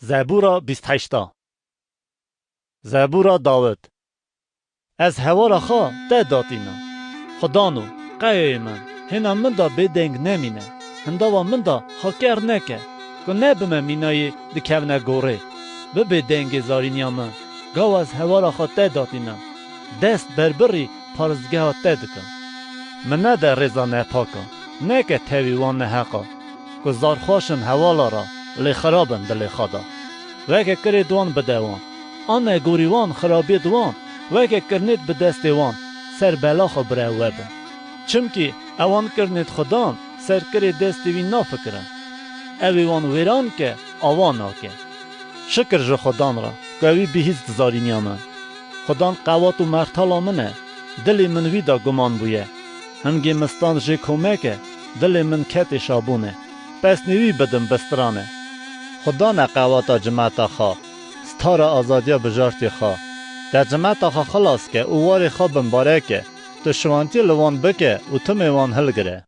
زبورا 28 زبورا داود از هوارا خوا ده داتینا خدانو قیای من هنا من دا بدنگ نمینه هنداوا من دا حکر نکه که نبمه مینای دکونه گوره بدنگ زارینیا من گاو از هوارا خوا ده داتینا دست بربری پارزگه ها ده دکم من نه ده رزا نپاکا نکه تاویوان نحقا که زارخواشن هوالا را لی خرابن دلی خدا وکه کری دوان بدوان آنه گوریوان خرابی دوان وکه کرنید به دست وان سر بلا خو بره وبن چمکی اوان کرنید خدان سر کری دست وی نافکرن اوی وان ویران که آوان آکه شکر جو خدان را که اوی بیهیست زارینیا من خدان قوات و مرتالا منه دلی من ویدا گمان بویه هنگی مستان جه کمکه دلی من کت شابونه پس نوی بدم بسترانه خدا نه قواتا جماعتا خوا ستار آزادیا بجارتی خوا در جماعتا خوا خلاص که اوواری خوا بمباره که تو شوانتی لوان بکه و تو میوان هل گره